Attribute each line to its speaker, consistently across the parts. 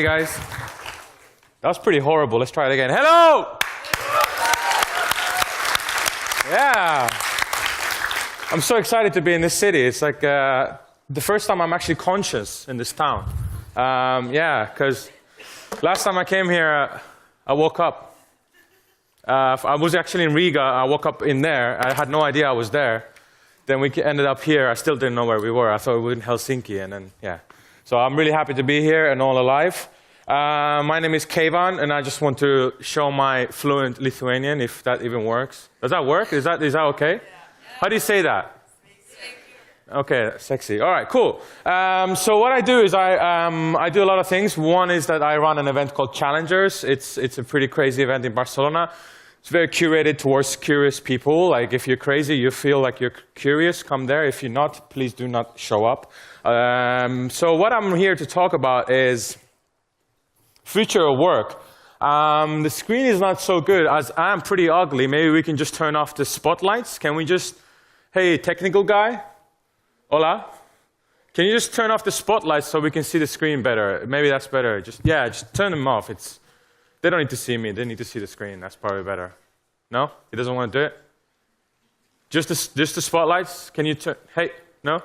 Speaker 1: guys. That was pretty horrible. Let's try it again. Hello! Yeah. I'm so excited to be in this city. It's like the first time I'm actually conscious in this town. Yeah, because last time I came here, I woke up. I was actually in Riga. I woke up in there. I had no idea I was there. Then we ended up here. I still didn't know where we were. I thought we were in Helsinki, and then, yeah. So I'm really happy to be here and all alive. My name is Kayvan, and I just want to show my fluent Lithuanian, if that even works. Does that work? Is that okay? Yeah. How do you say that? Okay, sexy. All right, cool. So what I do is I do a lot of things. One is that I run an event called Challengers. It's a pretty crazy event in Barcelona. It's very curated towards curious people. Like if you're crazy, you feel like you're curious, come there. If you're not, please do not show up. So what I'm here to talk about is future of work. The screen is not so good as I'm pretty ugly. Maybe we can just turn off the spotlights. Can we just, hey, technical guy? Hola? Can you just turn off the spotlights so we can see the screen better? Maybe that's better. Just turn them off. They don't need to see me. They need to see the screen. That's probably better. No? He doesn't want to do it? Just the spotlights? Can you turn? Hey, no?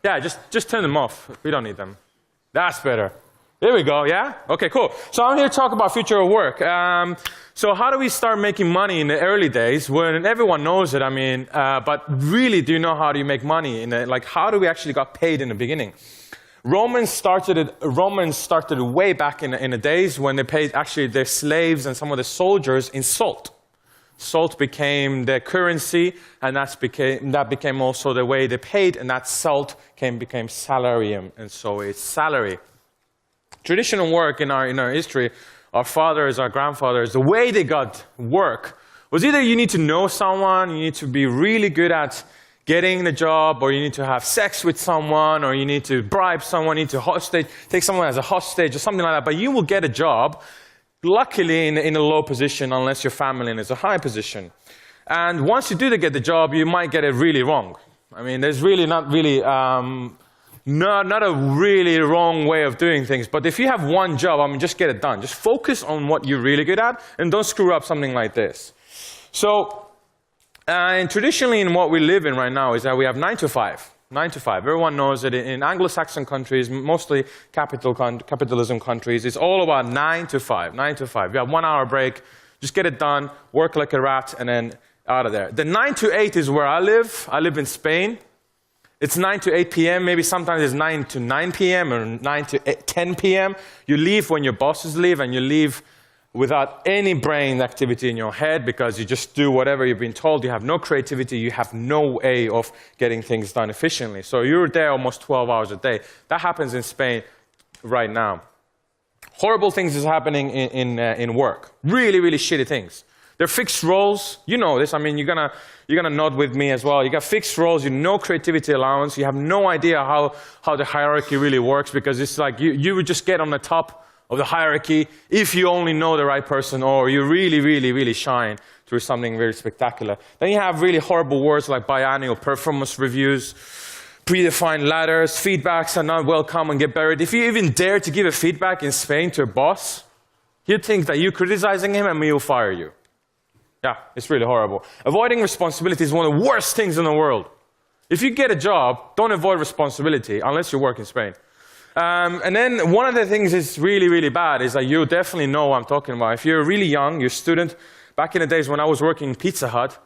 Speaker 1: Yeah, just turn them off. We don't need them. That's better. There we go, yeah? Okay, cool. So I'm here to talk about future of work. So how do we start making money in the early days when everyone knows it, I mean, but really do you know how do you make money? Like how do we actually got paid in the beginning? Romans started way back in the days when they paid actually their slaves and some of the soldiers in salt. Salt became their currency, and that became also the way they paid, and that salt became salarium, and so it's salary. Traditional work in our history, our fathers, our grandfathers, the way they got work was either you need to know someone, you need to be really good at getting the job, or you need to have sex with someone, or you need to bribe someone, you need to take someone as a hostage, or something like that. But you will get a job, luckily in a low position, unless your family is a high position. And once you do get the job, you might get it really wrong. I mean, there's really not a really wrong way of doing things. But if you have one job, I mean, just get it done. Just focus on what you're really good at, and don't screw up something like this. So, and traditionally in what we live in right now is that we have 9 to 5. 9 to 5. Everyone knows that in Anglo-Saxon countries, mostly capitalism countries, it's all about 9 to 5. 9 to 5. You have 1 hour break, just get it done, work like a rat, and then out of there. The 9 to 8 is where I live. I live in Spain. It's 9 to 8 p.m. Maybe sometimes it's 9 to 9 p.m. or 9 to 10 p.m. You leave when your bosses leave, and you leave without any brain activity in your head because you just do whatever you've been told. You have no creativity. You have no way of getting things done efficiently. So you're there almost 12 hours a day. That happens in Spain right now. Horrible things is happening in work. Really, really shitty things. They're fixed roles. You know this. I mean, you're gonna nod with me as well. You got fixed roles. You have no creativity allowance. You have no idea how the hierarchy really works because it's like you would just get on the top of the hierarchy if you only know the right person or you really, really, really shine through something very spectacular. Then you have really horrible words like biennial performance reviews, predefined ladders, feedbacks are not welcome and get buried. If you even dare to give a feedback in Spain to a boss, he'll think that you're criticizing him and he'll fire you. Yeah, it's really horrible. Avoiding responsibility is one of the worst things in the world. If you get a job, don't avoid responsibility unless you work in Spain. And then one of the things that's really, really bad is that you definitely know what I'm talking about. If you're really young, you're a student, back in the days when I was working in Pizza Hut,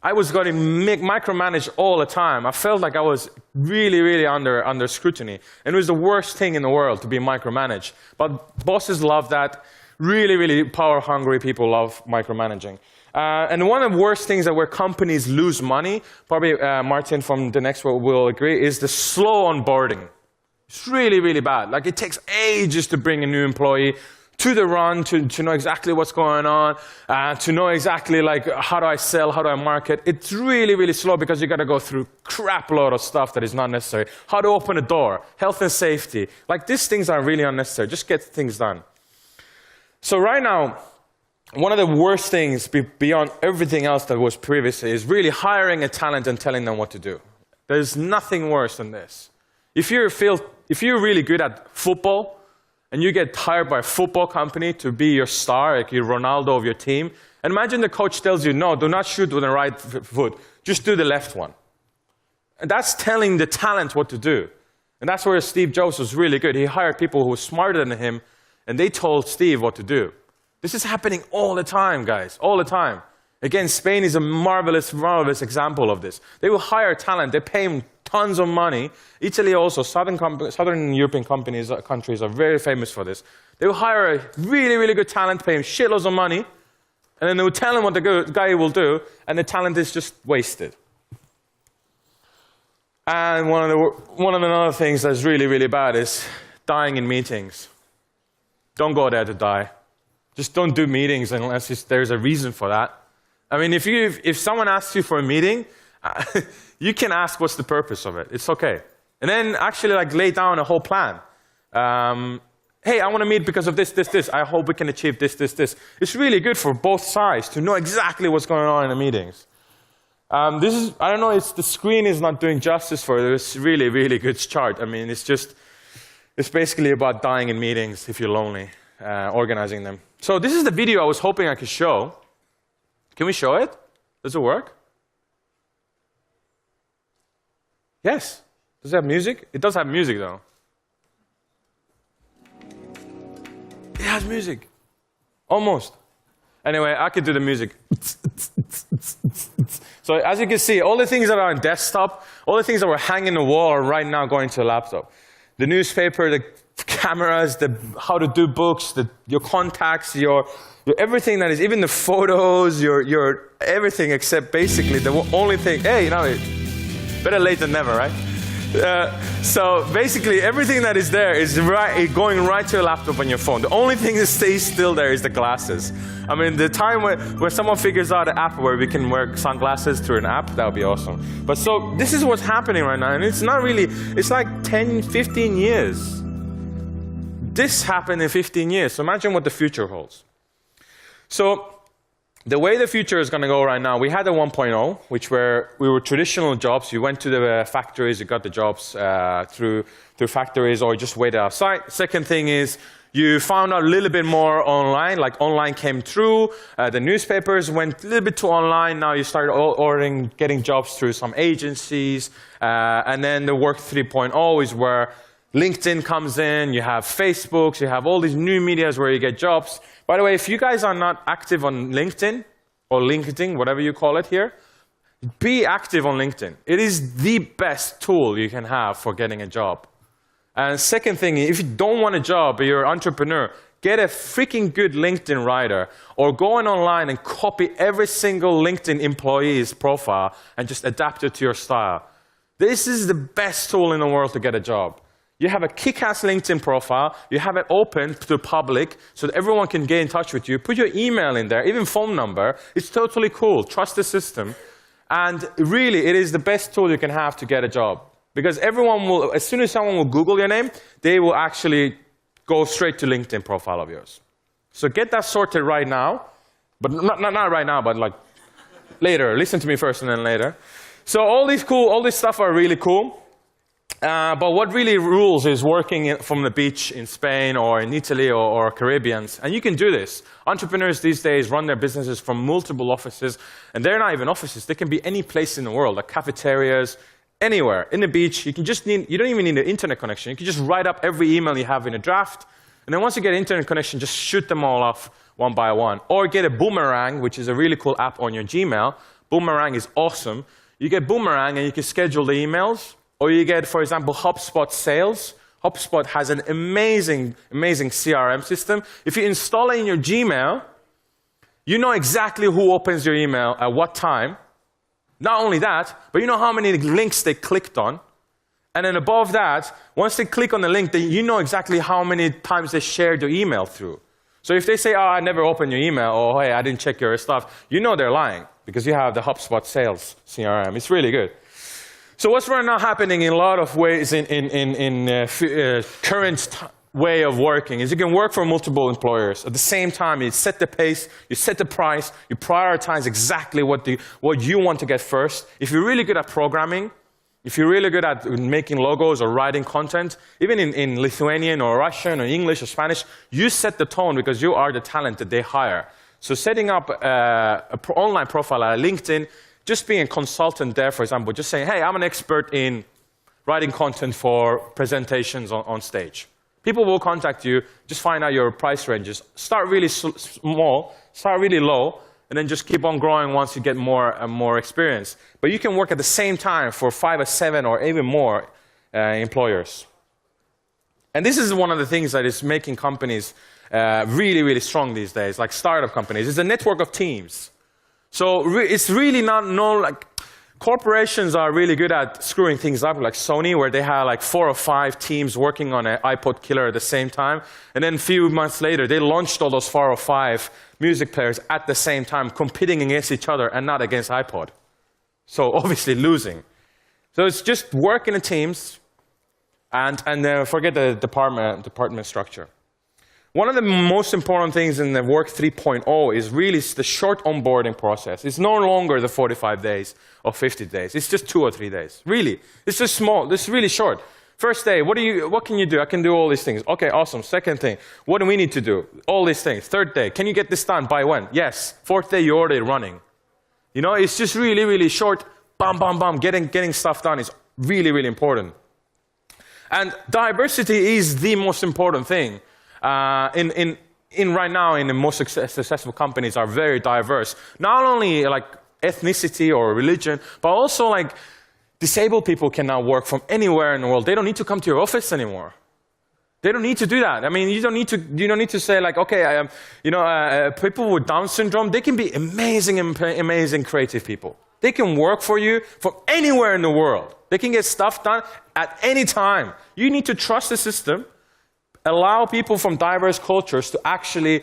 Speaker 1: I was getting micromanaged all the time. I felt like I was really, really under scrutiny. And it was the worst thing in the world to be micromanaged. But bosses love that. Really, really power-hungry people love micromanaging. And one of the worst things that where companies lose money, probably Martin from the next one will agree, is the slow onboarding. It's really, really bad. Like it takes ages to bring a new employee to the run, to know exactly what's going on, to know exactly like how do I sell, how do I market. It's really, really slow because you got to go through crap load of stuff that is not necessary. How to open a door, health and safety. Like these things are really unnecessary. Just get things done. So right now, one of the worst things beyond everything else that was previously is really hiring a talent and telling them what to do. There's nothing worse than this. If you're really good at football and you get hired by a football company to be your star, like your Ronaldo of your team, and imagine the coach tells you, no, do not shoot with the right foot, just do the left one. And that's telling the talent what to do. And that's where Steve Jobs was really good. He hired people who were smarter than him, and they told Steve what to do. This is happening all the time, guys, all the time. Again, Spain is a marvelous, marvelous example of this. They will hire talent, they pay them tons of money. Italy also, Southern European countries are very famous for this. They will hire a really, really good talent, pay him shitloads of money, and then they will tell him what the guy will do, and the talent is just wasted. And one of the other things that's really, really bad is dying in meetings. Don't go there to die. Just don't do meetings unless there's a reason for that. I mean, if someone asks you for a meeting, you can ask what's the purpose of it. It's okay. And then actually lay down a whole plan. Hey, I want to meet because of this, this, this. I hope we can achieve this, this, this. It's really good for both sides to know exactly what's going on in the meetings. I don't know, the screen is not doing justice for this really, really good chart. I mean, it's basically about dying in meetings if you're lonely, organizing them. So this is the video I was hoping I could show. Can we show it? Does it work? Yes. Does it have music? It does have music, though. It has music. Almost. Anyway, I could do the music. So as you can see, all the things that are on desktop, all the things that were hanging on the wall are right now going to a laptop. The newspaper, the cameras, how to do books, your contacts, your everything that is, even the photos, your everything except basically the only thing, hey, better late than never, right? So basically everything that is there is going right to your laptop and your phone. The only thing that stays still there is the glasses. I mean, the time where someone figures out an app where we can wear sunglasses through an app, that would be awesome. But so this is what's happening right now, and it's not really, it's like 10, 15 years. This happened in 15 years, so imagine what the future holds. So the way the future is going to go right now, we had a 1.0, which we were traditional jobs. You went to the factories, you got the jobs through factories, or just waited outside. Second thing is you found out a little bit more online, like online came through. The newspapers went a little bit to online. Now you started getting jobs through some agencies. And then the work 3.0 is where LinkedIn comes in, you have Facebooks, you have all these new medias where you get jobs. By the way, if you guys are not active on LinkedIn, or LinkedIn, whatever you call it here, be active on LinkedIn. It is the best tool you can have for getting a job. And second thing, if you don't want a job, but you're an entrepreneur, get a freaking good LinkedIn writer, or go online and copy every single LinkedIn employee's profile and just adapt it to your style. This is the best tool in the world to get a job. You have a kick-ass LinkedIn profile, you have it open to the public so that everyone can get in touch with you. Put your email in there, even phone number. It's totally cool. Trust the system. And really, it is the best tool you can have to get a job. Because everyone will, as soon as someone will Google your name, they will actually go straight to LinkedIn profile of yours. So get that sorted right now. But not right now, but like later. Listen to me first and then later. So all this stuff are really cool. But what really rules is working from the beach in Spain or in Italy or Caribbeans. And you can do this. Entrepreneurs these days run their businesses from multiple offices. And they're not even offices. They can be any place in the world, like cafeterias, anywhere. In the beach, you don't even need an internet connection. You can just write up every email you have in a draft. And then once you get an internet connection, just shoot them all off one by one. Or get a Boomerang, which is a really cool app on your Gmail. Boomerang is awesome. You get Boomerang and you can schedule the emails. Or you get, for example, HubSpot Sales. HubSpot has an amazing, amazing CRM system. If you install it in your Gmail, you know exactly who opens your email at what time. Not only that, but you know how many links they clicked on. And then above that, once they click on the link, you know exactly how many times they shared your email through. So if they say, oh, I never opened your email, or hey, I didn't check your stuff, you know they're lying because you have the HubSpot Sales CRM. It's really good. So what's right now happening in a lot of ways in current way of working is you can work for multiple employers. At the same time, you set the pace, you set the price, you prioritize exactly what you want to get first. If you're really good at programming, If you're really good at making logos or writing content, even in Lithuanian or Russian or English or Spanish, you set the tone because you are the talent that they hire. So setting up an online profile at LinkedIn, just being a consultant there, for example, just saying, hey, I'm an expert in writing content for presentations on stage. People will contact you, just find out your price ranges. Start really small, start really low, and then just keep on growing once you get more and more experience. But you can work at the same time for 5 or 7 or even more employers. And this is one of the things that is making companies really, really strong these days, like startup companies. It's a network of teams. So it's really not like corporations are really good at screwing things up, like Sony, where they have like 4 or 5 teams working on an iPod killer at the same time. And then a few months later, they launched all those 4 or 5 music players at the same time, competing against each other and not against iPod. So obviously losing. So it's just work in the teams and forget the department structure. One of the most important things in the Work 3.0 is really the short onboarding process. It's no longer the 45 days or 50 days. It's just 2 or 3 days. Really. It's just small. It's really short. First day, what can you do? I can do all these things. Okay, awesome. Second thing, what do we need to do? All these things. Third day, can you get this done by when? Yes. Fourth day, you're already running. You know, it's just really, really short. Bam, bam, bam. Getting stuff done is really, really important. And diversity is the most important thing. Right now, in the most successful companies are very diverse. Not only like ethnicity or religion, but also like disabled people can now work from anywhere in the world. They don't need to come to your office anymore. They don't need to do that. I mean, you don't need to say like, okay, people with Down syndrome, they can be amazing creative people. They can work for you from anywhere in the world. They can get stuff done at any time. You need to trust the system. Allow people from diverse cultures to actually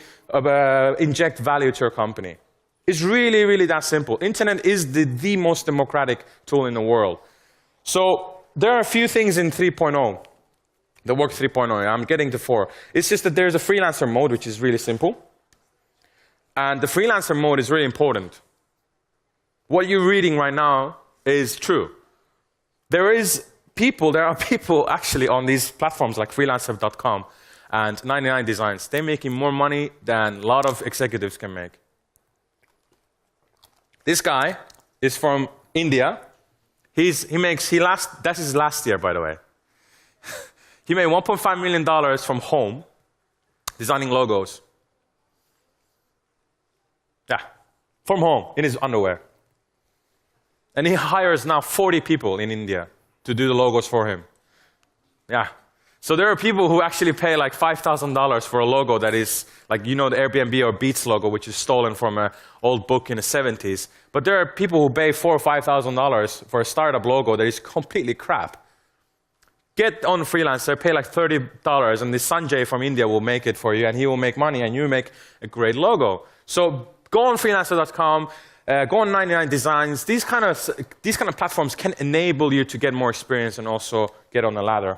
Speaker 1: inject value to your company. It's really, really that simple. Internet is the most democratic tool in the world. So there are a few things in 3.0, the Work 3.0. I'm getting to 4. It's just that there's a freelancer mode, which is really simple. And the freelancer mode is really important. What you're reading right now is true. There are people actually on these platforms like freelancer.com and 99 Designs. They're making more money than a lot of executives can make. This guy is from India. That's his last year, by the way. He made $1.5 million from home, designing logos. Yeah, from home, in his underwear. And he hires now 40 people in India to do the logos for him. Yeah. So there are people who actually pay like $5,000 for a logo that is like, you know, the Airbnb or Beats logo, which is stolen from an old book in the 70s. But there are people who pay $4,000 or $5,000 for a startup logo that is completely crap. Get on Freelancer, pay like $30, and this Sanjay from India will make it for you, and he will make money, and you make a great logo. So go on freelancer.com. Go on 99 Designs. These kind of platforms can enable you to get more experience and also get on the ladder.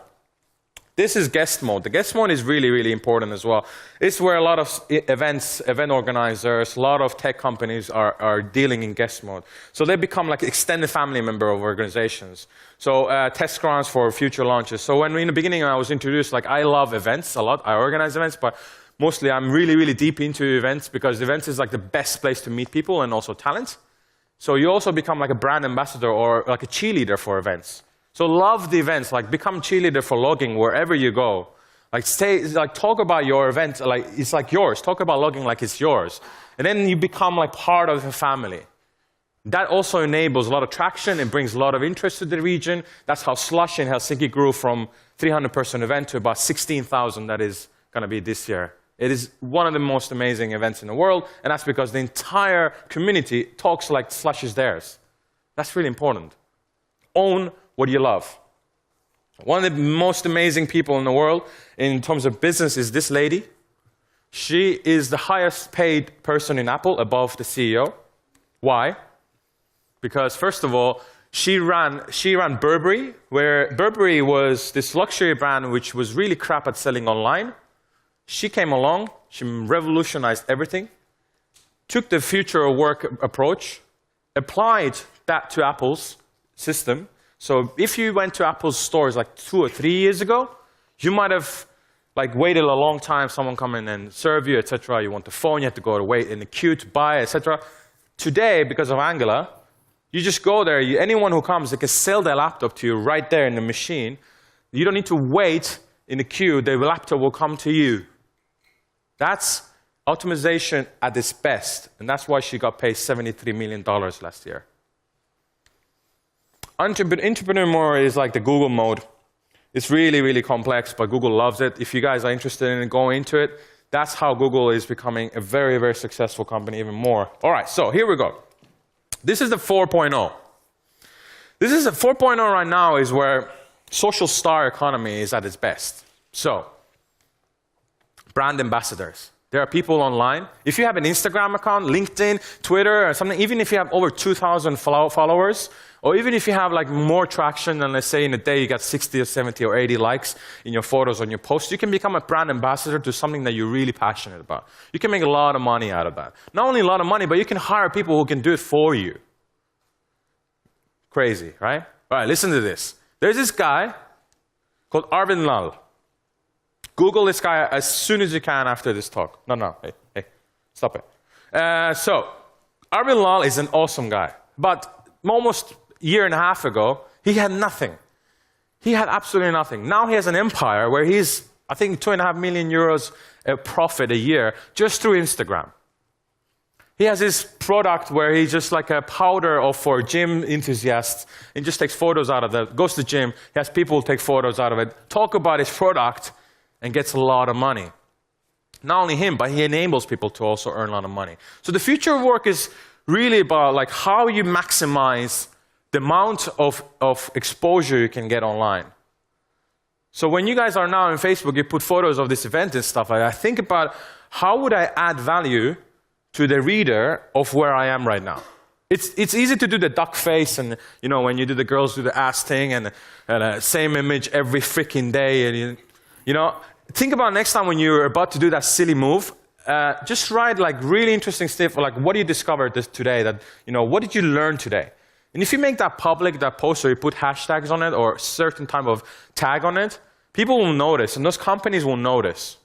Speaker 1: This is guest mode. The guest mode is really, really important as well. It's where a lot of event organizers, a lot of tech companies are dealing in guest mode. So they become like extended family member of organizations. So test grounds for future launches. So when in the beginning I was introduced, like I love events a lot. I organize events, but mostly I'm really, really deep into events because events is like the best place to meet people and also talent. So you also become like a brand ambassador or like a cheerleader for events. So love the events, like become cheerleader for logging wherever you go. Like talk about your event, like it's like yours. Talk about logging like it's yours. And then you become like part of the family. That also enables a lot of traction. It brings a lot of interest to the region. That's how Slush in Helsinki grew from 300-person event to about 16,000 that is going to be this year. It is one of the most amazing events in the world, and that's because the entire community talks like Slush is theirs. That's really important. Own what you love. One of the most amazing people in the world in terms of business is this lady. She is the highest paid person in Apple above the CEO. Why? Because first of all, she ran Burberry, where Burberry was this luxury brand which was really crap at selling online. She came along, she revolutionized everything, took the future of work approach, applied that to Apple's system. So if you went to Apple's stores like 2 or 3 years ago, you might have like waited a long time, someone come in and serve you, etc. You want the phone, you have to go to wait in the queue to buy, etc. Today, because of Angular, you just go there, anyone who comes, they can sell their laptop to you right there in the machine. You don't need to wait in the queue, the laptop will come to you. That's optimization at its best, and that's why she got paid $73 million last year. Entrepreneur mode is like the Google mode. It's really, really complex, but Google loves it. If you guys are interested in going into it, that's how Google is becoming a very, very successful company even more. All right, so here we go. This is the 4.0. This is the 4.0 right now is where social star economy is at its best. So, brand ambassadors. There are people online. If you have an Instagram account, LinkedIn, Twitter, or something, even if you have over 2,000 followers, or even if you have like more traction than, let's say, in a day you got 60 or 70 or 80 likes in your photos on your posts, you can become a brand ambassador to something that you're really passionate about. You can make a lot of money out of that. Not only a lot of money, but you can hire people who can do it for you. Crazy, right? All right, listen to this. There's this guy called Arvind Lal. Google this guy as soon as you can after this talk. No, hey, stop it. So, Arvind Lal is an awesome guy, but almost a year and a half ago, he had nothing. He had absolutely nothing. Now he has an empire where he's, I think, 2.5 million euros profit a year just through Instagram. He has this product where he's just like a powder for gym enthusiasts. He just takes photos out of it, goes to the gym, he has people take photos out of it, talk about his product, and gets a lot of money. Not only him, but he enables people to also earn a lot of money. So the future of work is really about like how you maximize the amount of exposure you can get online. So when you guys are now on Facebook, you put photos of this event and stuff like that, think about how would I add value to the reader of where I am right now. It's easy to do the duck face and, you know, when you do the girls do the ass thing and same image every freaking day. And you know, think about next time when you're about to do that silly move, just write like really interesting stuff, like what you discovered today, that, you know, what did you learn today? And if you make that public, that post, or you put hashtags on it or a certain type of tag on it, people will notice and those companies will notice.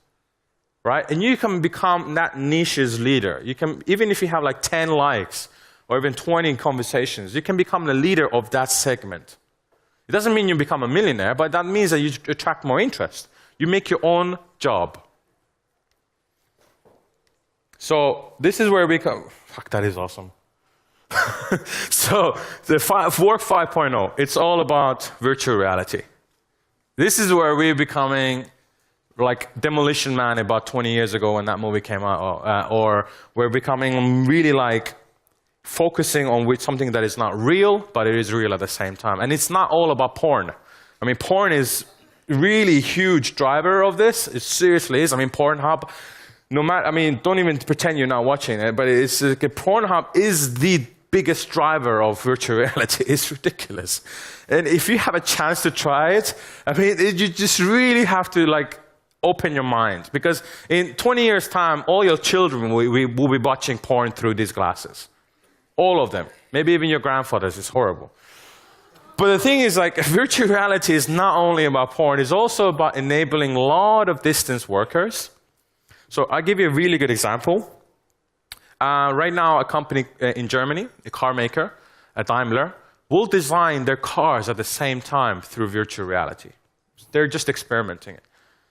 Speaker 1: Right? And you can become that niche's leader. You can, even if you have like 10 likes or even 20 conversations, you can become the leader of that segment. It doesn't mean you become a millionaire, but that means that you attract more interest. You make your own job. So this is where we come. Fuck, that is awesome. So the Work 5.0, it's all about virtual reality. This is where we're becoming like Demolition Man about 20 years ago when that movie came out, or we're becoming really like focusing on something that is not real, but it is real at the same time. And it's not all about porn. I mean, porn is really huge driver of this. It seriously is. I mean, Pornhub, no matter, I mean, don't even pretend you're not watching it, but it's like Pornhub is the biggest driver of virtual reality. It's ridiculous. And if you have a chance to try it, I mean, you just really have to like open your mind, because in 20 years' time, all your children will be watching porn through these glasses. All of them. Maybe even your grandfathers. It's horrible. But the thing is, like, virtual reality is not only about porn, it's also about enabling a lot of distance workers. So I'll give you a really good example. Right now, a company in Germany, a car maker, a Daimler, will design their cars at the same time through virtual reality. They're just experimenting it.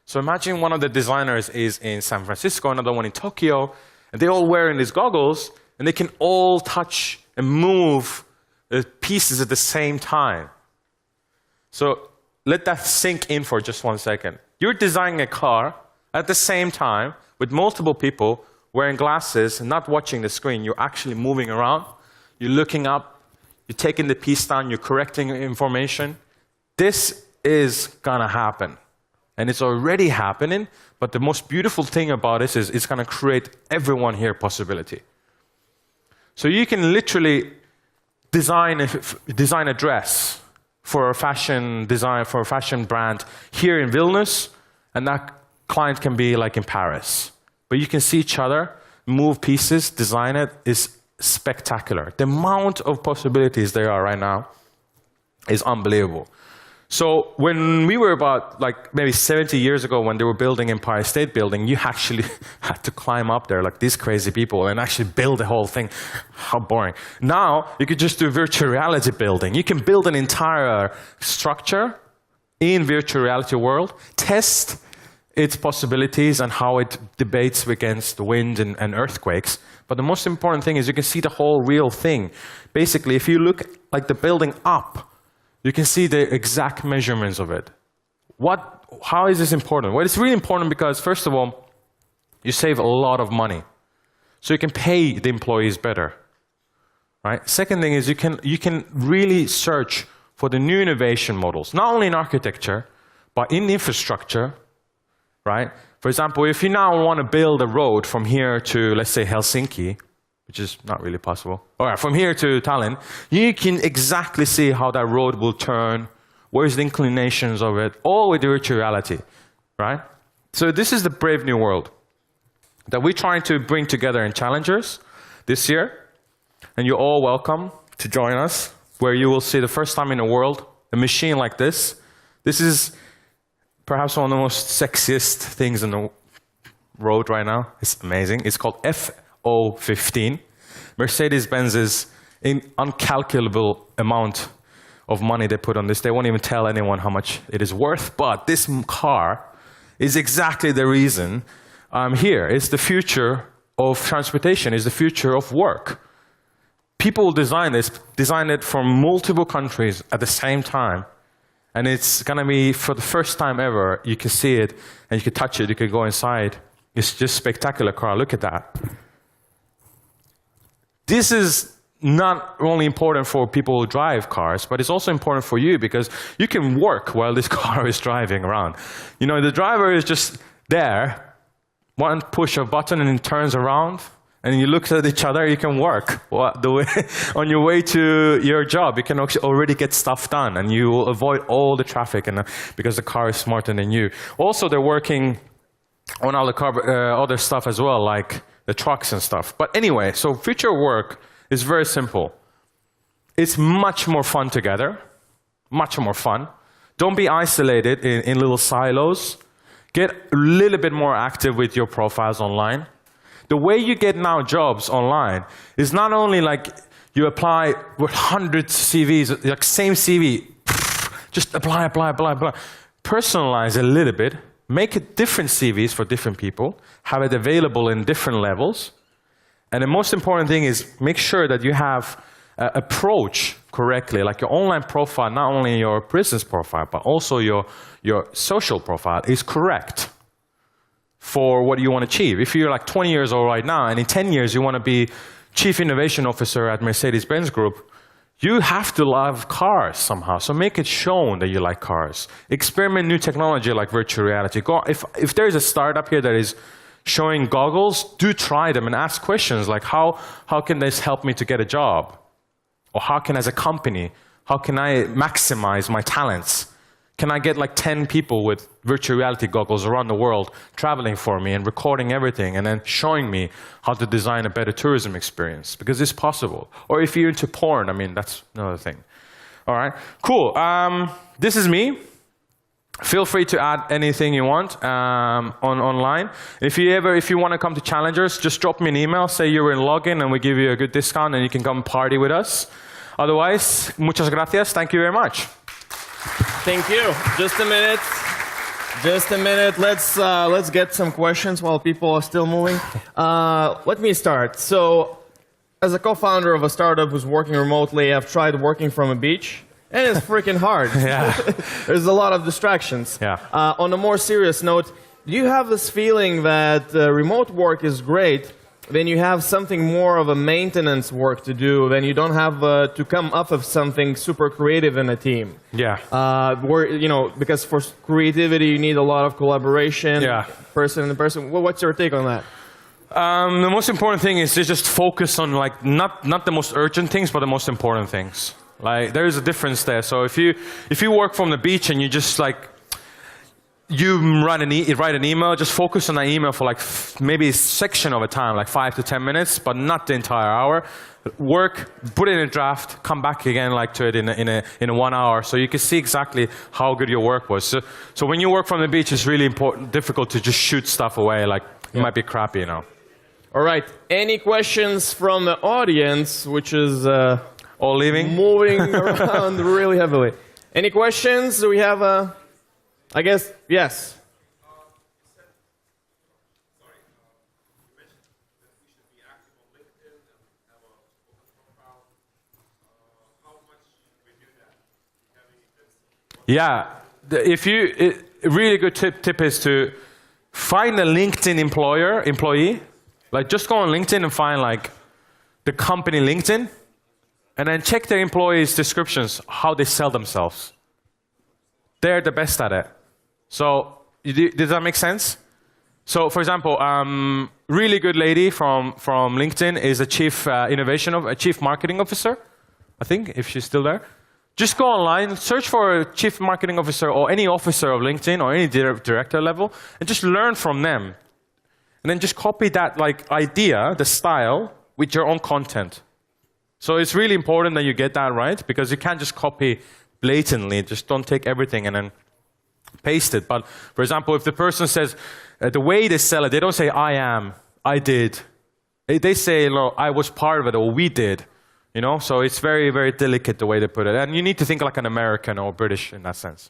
Speaker 1: So imagine one of the designers is in San Francisco, another one in Tokyo, and they're all wearing these goggles, and they can all touch and move the pieces at the same time. So let that sink in for just 1 second. You're designing a car at the same time with multiple people wearing glasses and not watching the screen. You're actually moving around. You're looking up. You're taking the piece down. You're correcting information. This is going to happen. And it's already happening, but the most beautiful thing about this is it's going to create everyone here possibility. So you can literally design a dress for a fashion design, for a fashion brand here in Vilnius, and that client can be like in Paris. But you can see each other, move pieces, design it, is spectacular. The amount of possibilities there are right now is unbelievable. So when we were about like maybe 70 years ago when they were building Empire State Building, you actually had to climb up there like these crazy people and actually build the whole thing. How boring. Now you could just do virtual reality building. You can build an entire structure in virtual reality world, test its possibilities and how it debates against wind and earthquakes. But the most important thing is you can see the whole real thing. Basically, if you look like the building up, you can see the exact measurements of it. How is this important? Well, it's really important because, first of all, you save a lot of money. So you can pay the employees better. Right? Second thing is you can really search for the new innovation models, not only in architecture, but in infrastructure. Right? For example, if you now want to build a road from here to, let's say, Helsinki, which is not really possible. All right, from here to Tallinn, you can exactly see how that road will turn, where's the inclinations of it, all with virtual reality, right? So this is the brave new world that we're trying to bring together in Challengers this year, and you're all welcome to join us, where you will see the first time in the world a machine like this. This is perhaps one of the most sexiest things in the road right now. It's amazing. It's called F015. Mercedes-Benz's incalculable amount of money they put on this. They won't even tell anyone how much it is worth, but this car is exactly the reason I'm here. It's the future of transportation. It's the future of work. People design it from multiple countries at the same time. And it's going to be, for the first time ever, you can see it, and you can touch it, you can go inside. It's just a spectacular car. Look at that. This is not only important for people who drive cars, but it's also important for you because you can work while this car is driving around. You know, the driver is just there, one push of a button and it turns around, and you look at each other, you can work. On your way to your job, you can already get stuff done, and you will avoid all the traffic because the car is smarter than you. Also, they're working on all the other stuff as well, like the trucks and stuff. But anyway, so future work is very simple. It's much more fun together, much more fun. Don't be isolated in little silos. Get a little bit more active with your profiles online. The way you get now jobs online is not only like you apply with hundreds of CVs, like same CV, just apply. Personalize a little bit. Make it different CVs for different people, have it available in different levels. And the most important thing is make sure that you have approach correctly, like your online profile, not only your business profile, but also your social profile is correct for what you want to achieve. If you're like 20 years old right now, and in 10 years you want to be Chief Innovation Officer at Mercedes-Benz Group, you have to love cars somehow. So make it shown that you like cars. Experiment new technology like virtual reality. If there's a startup here that is showing goggles, do try them and ask questions like how can this help me to get a job? Or how can, as a company, how can I maximize my talents? Can I get like 10 people with virtual reality goggles around the world traveling for me and recording everything and then showing me how to design a better tourism experience? Because it's possible. Or if you're into porn, I mean, that's another thing. All right, cool. This is me. Feel free to add anything you want online. If you want to come to Challengers, just drop me an email, say you're in login, and we give you a good discount, and you can come party with us. Otherwise, muchas gracias. Thank you very much.
Speaker 2: Thank you. Just a minute. Just a minute. Let's get some questions while people are still moving. Let me start. So, as a co-founder of a startup who's working remotely, I've tried working from a beach, and it's freaking hard.
Speaker 1: Yeah.
Speaker 2: There's a lot of distractions.
Speaker 1: Yeah.
Speaker 2: On a more serious note, do you have this feeling that remote work is great, then you have something more of a maintenance work to do, then you don't have to come up with something super creative in a team?
Speaker 1: Yeah.
Speaker 2: Because for creativity you need a lot of collaboration,
Speaker 1: yeah.
Speaker 2: Person to person. What's your take on that?
Speaker 1: The most important thing is to just focus on like not the most urgent things, but the most important things. Like there is a difference there. So if you work from the beach and you just like you write an email, just focus on that email for like maybe a section of a time, like 5 to 10 minutes, but not the entire hour. Work, put it in a draft, come back again like to it in a 1 hour, so you can see exactly how good your work was. So when you work from the beach, it's really difficult to just shoot stuff away, like it might be crappy, you know.
Speaker 2: All right. Any questions from the audience, which is
Speaker 1: all leaving?
Speaker 2: Moving around really heavily. Any questions? Do we have I guess, yes.
Speaker 1: Yeah, a really good tip is to find a LinkedIn employee. Like just go on LinkedIn and find like the company LinkedIn, and then check their employees' descriptions, how they sell themselves. They're the best at it. So does that make sense? So for example, really good lady from LinkedIn is a chief marketing officer, I think, if she's still there. Just go online, search for a chief marketing officer or any officer of LinkedIn or any director level, and just learn from them. And then just copy that like idea, the style, with your own content. So it's really important that you get that right, because you can't just copy blatantly. Just don't take everything and then paste it. But for example, if the person says, the way they sell it, they don't say, I am, I did. They say, no, I was part of it, or we did. You know, so it's very, very delicate the way they put it. And you need to think like an American or British in that sense.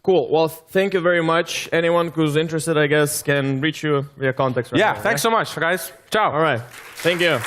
Speaker 2: Cool. Well, thank you very much. Anyone who's interested, I guess, can reach you via contacts.
Speaker 1: Yeah, thanks so much, guys. Ciao.
Speaker 2: All right. Thank you.